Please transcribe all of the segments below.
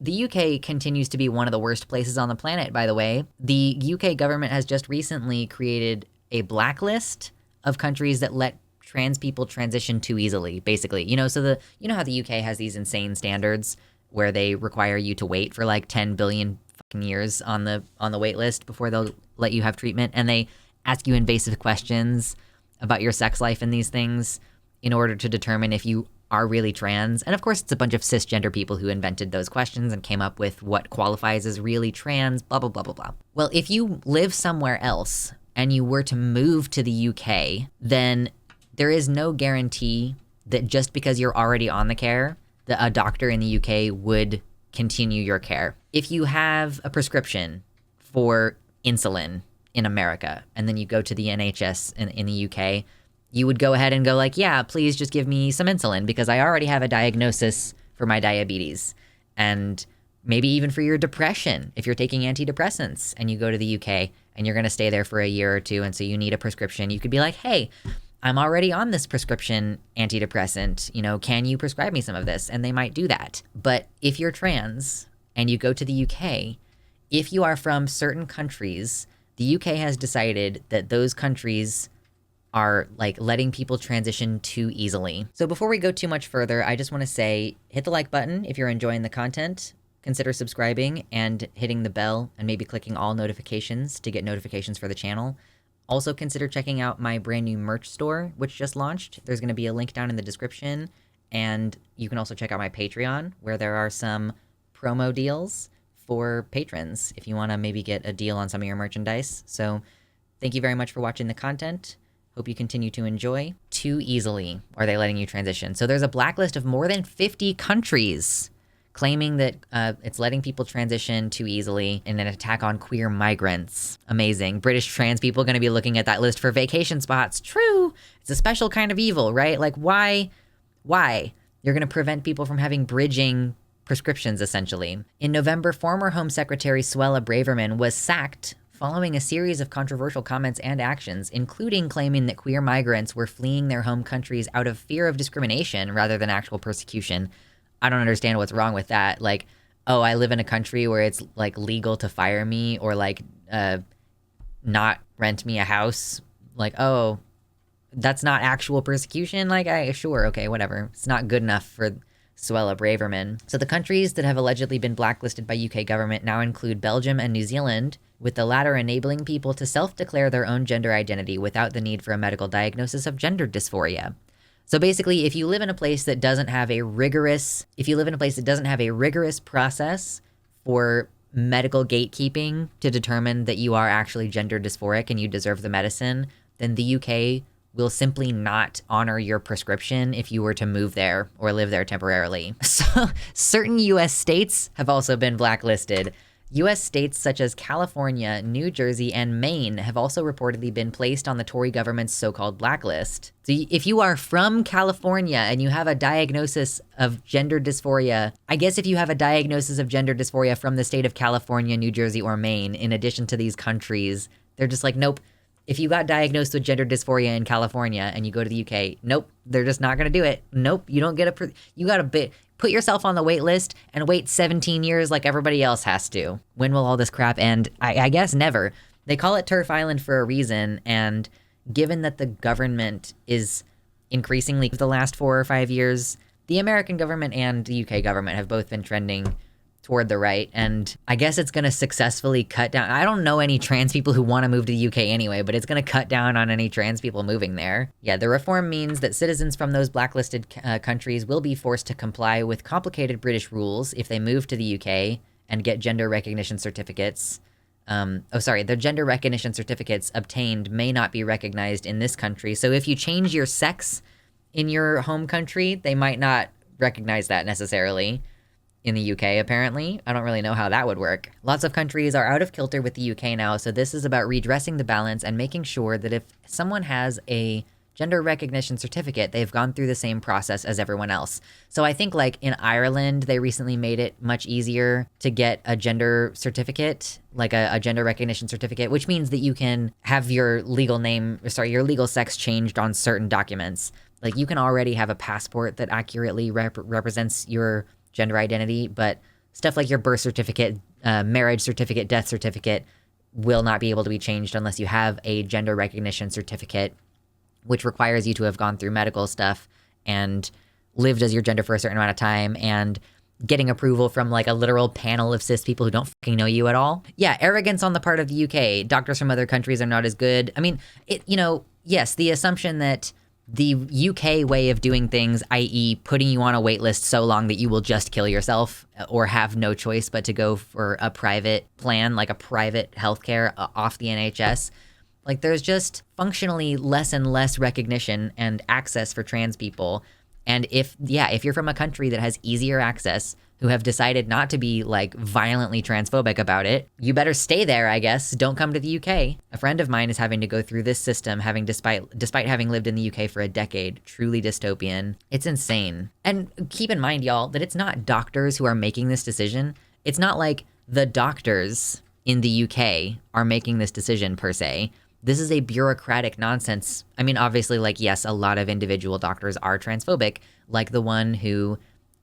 The UK continues to be one of the worst places on the planet, by the way. The UK government has just recently created a blacklist of countries that let trans people transition too easily, basically. You know, how the UK has these insane standards where they require you to wait for like 10 billion fucking years on the wait list before they'll let you have treatment, and they ask you invasive questions about your sex life and these things in order to determine if you are really trans. And of course, it's a bunch of cisgender people who invented those questions and came up with what qualifies as really trans, blah, blah, blah, blah, blah. Well, if you live somewhere else and you were to move to the UK, then there is no guarantee that just because you're already on the care, that a doctor in the UK would continue your care. If you have a prescription for insulin in America, and then you go to the NHS in the UK, you would go ahead and go like, yeah, please just give me some insulin because I already have a diagnosis for my diabetes. And maybe even for your depression, if you're taking antidepressants and you go to the UK and you're going to stay there for a year or two, and so you need a prescription, you could be like, hey, I'm already on this prescription antidepressant, you know, can you prescribe me some of this? And they might do that. But if you're trans and you go to the UK, if you are from certain countries, the UK has decided that those countries are like letting people transition too easily. So before we go too much further, I just want to say, hit the like button if you're enjoying the content, consider subscribing and hitting the bell and maybe clicking all notifications to get notifications for the channel. Also consider checking out my brand new merch store, which just launched. There's going to be a link down in the description, and you can also check out my Patreon, where there are some promo deals for patrons if you want to maybe get a deal on some of your merchandise. So thank you very much for watching the content. Hope you continue to enjoy. Too easily are they letting you transition? So there's a blacklist of more than 50 countries claiming that it's letting people transition too easily in an attack on queer migrants. Amazing. British trans people are going to be looking at that list for vacation spots. True. It's a special kind of evil, right? Like, why? You're going to prevent people from having bridging prescriptions, essentially. In November, former Home Secretary Suella Braverman was sacked following a series of controversial comments and actions, including claiming that queer migrants were fleeing their home countries out of fear of discrimination rather than actual persecution. I don't understand what's wrong with that. Like, oh, I live in a country where it's like legal to fire me or like not rent me a house. Like, oh, that's not actual persecution? Like, sure, okay, whatever. It's not good enough for Suella Braverman. So the countries that have allegedly been blacklisted by UK government now include Belgium and New Zealand, with the latter enabling people to self-declare their own gender identity without the need for a medical diagnosis of gender dysphoria. So basically, if you live in a place that doesn't have a rigorous process for medical gatekeeping to determine that you are actually gender dysphoric and you deserve the medicine, then the UK will simply not honor your prescription if you were to move there or live there temporarily. So certain US states have also been blacklisted. U.S. states such as California, New Jersey, and Maine have also reportedly been placed on the Tory government's so-called blacklist. So if you are from California and you have a diagnosis of gender dysphoria, I guess if you have a diagnosis of gender dysphoria from the state of California, New Jersey, or Maine, in addition to these countries, they're just like, nope. If you got diagnosed with gender dysphoria in California and you go to the UK, nope, they're just not going to do it. Nope, you don't get you got to put yourself on the wait list and wait 17 years like everybody else has to. When will all this crap end? I guess never. They call it TERF Island for a reason, and given that the government is increasingly, the last 4 or 5 years, the American government and the UK government have both been trending toward the right, and I guess it's going to successfully cut down. I don't know any trans people who want to move to the UK anyway, but it's going to cut down on any trans people moving there. Yeah, the reform means that citizens from those blacklisted countries will be forced to comply with complicated British rules if they move to the UK and get gender recognition certificates. The gender recognition certificates obtained may not be recognized in this country. So if you change your sex in your home country, they might not recognize that necessarily. In the UK, apparently. I don't really know how that would work. Lots of countries are out of kilter with the UK now, so this is about redressing the balance and making sure that if someone has a gender recognition certificate, they've gone through the same process as everyone else. So I think like in Ireland, they recently made it much easier to get a gender certificate, like a gender recognition certificate, which means that you can have your legal sex changed on certain documents. Like you can already have a passport that accurately represents your gender identity, but stuff like your birth certificate, marriage certificate, death certificate will not be able to be changed unless you have a gender recognition certificate, which requires you to have gone through medical stuff and lived as your gender for a certain amount of time and getting approval from like a literal panel of cis people who don't fucking know you at all. Yeah, arrogance on the part of the UK. Doctors from other countries are not as good. I mean, yes, the assumption that the UK way of doing things, i.e. putting you on a wait list so long that you will just kill yourself or have no choice but to go for a private plan, like a private healthcare off the NHS. Like there's just functionally less and less recognition and access for trans people. And if you're from a country that has easier access, who have decided not to be like violently transphobic about it, you better stay there, I guess. Don't come to the UK. A friend of mine is having to go through this system, despite having lived in the UK for a decade. Truly dystopian. It's insane. And keep in mind, y'all, that it's not doctors who are making this decision. It's not like the doctors in the UK are making this decision per se. This is a bureaucratic nonsense. I mean, obviously, like, yes, a lot of individual doctors are transphobic, like the one who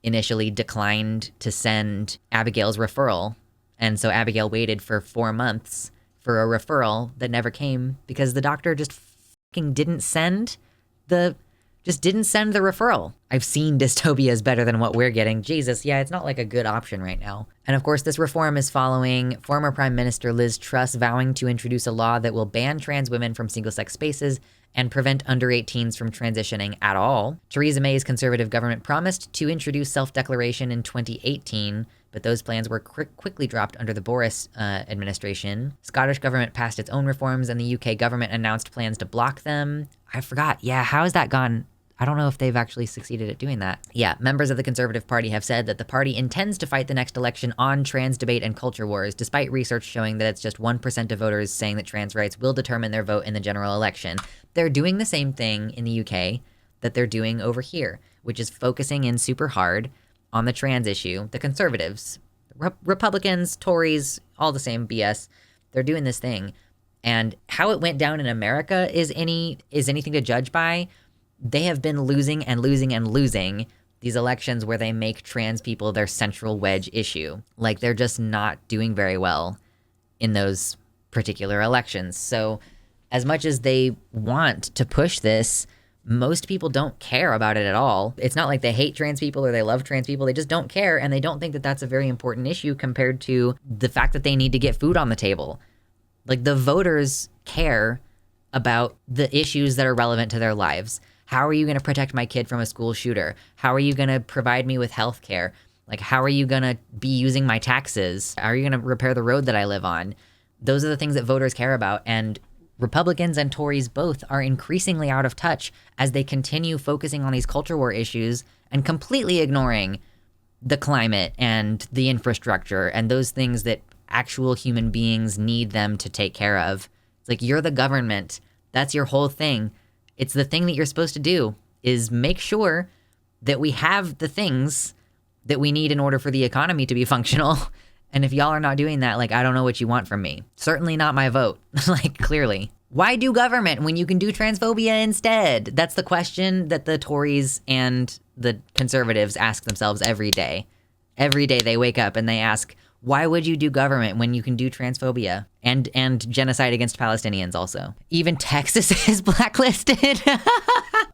initially declined to send Abigail's referral. And so Abigail waited for 4 months for a referral that never came because the doctor just fucking didn't send the referral. I've seen dystopias better than what we're getting. Jesus, yeah, it's not like a good option right now. And of course, this reform is following former Prime Minister Liz Truss vowing to introduce a law that will ban trans women from single-sex spaces and prevent under 18s from transitioning at all. Theresa May's Conservative government promised to introduce self-declaration in 2018, but those plans were quickly dropped under the Boris administration. Scottish government passed its own reforms, and the UK government announced plans to block them. I forgot. Yeah, how has that gone? I don't know if they've actually succeeded at doing that. Yeah, members of the Conservative Party have said that the party intends to fight the next election on trans debate and culture wars, despite research showing that it's just 1% of voters saying that trans rights will determine their vote in the general election. They're doing the same thing in the UK that they're doing over here, which is focusing in super hard on the trans issue. The Conservatives, Republicans, Tories, all the same BS. They're doing this thing. And how it went down in America is anything to judge by. They have been losing and losing and losing these elections where they make trans people their central wedge issue. Like, they're just not doing very well in those particular elections. So as much as they want to push this, most people don't care about it at all. It's not like they hate trans people or they love trans people. They just don't care, and they don't think that that's a very important issue compared to the fact that they need to get food on the table. Like, the voters care about the issues that are relevant to their lives. How are you going to protect my kid from a school shooter? How are you going to provide me with health care? Like, how are you going to be using my taxes? How are you going to repair the road that I live on? Those are the things that voters care about. And Republicans and Tories both are increasingly out of touch as they continue focusing on these culture war issues and completely ignoring the climate and the infrastructure and those things that actual human beings need them to take care of. It's like, you're the government. That's your whole thing. It's the thing that you're supposed to do, is make sure that we have the things that we need in order for the economy to be functional. And if y'all are not doing that, like, I don't know what you want from me. Certainly not my vote. Like, clearly. Why do government when you can do transphobia instead? That's the question that the Tories and the Conservatives ask themselves every day. Every day they wake up and they ask, why would you do government when you can do transphobia and genocide against Palestinians also? Even Texas is blacklisted.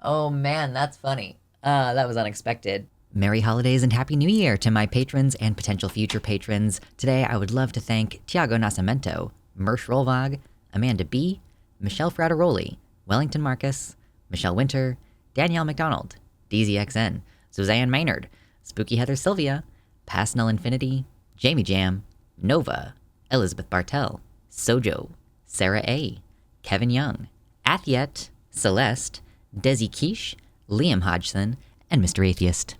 Oh man, that's funny. That was unexpected. Merry holidays and Happy New Year to my patrons and potential future patrons. Today I would love to thank Tiago Nascimento, Mersh Rolvag, Amanda B., Michelle Frateroli, Wellington Marcus, Michelle Winter, Danielle McDonald, DZXN, Suzanne Maynard, Spooky Heather Sylvia, Past Null Infinity, Jamie Jam, Nova, Elizabeth Bartell, Sojo, Sarah A., Kevin Young, Athiet, Celeste, Desi Quiche, Liam Hodgson, and Mr. Atheist.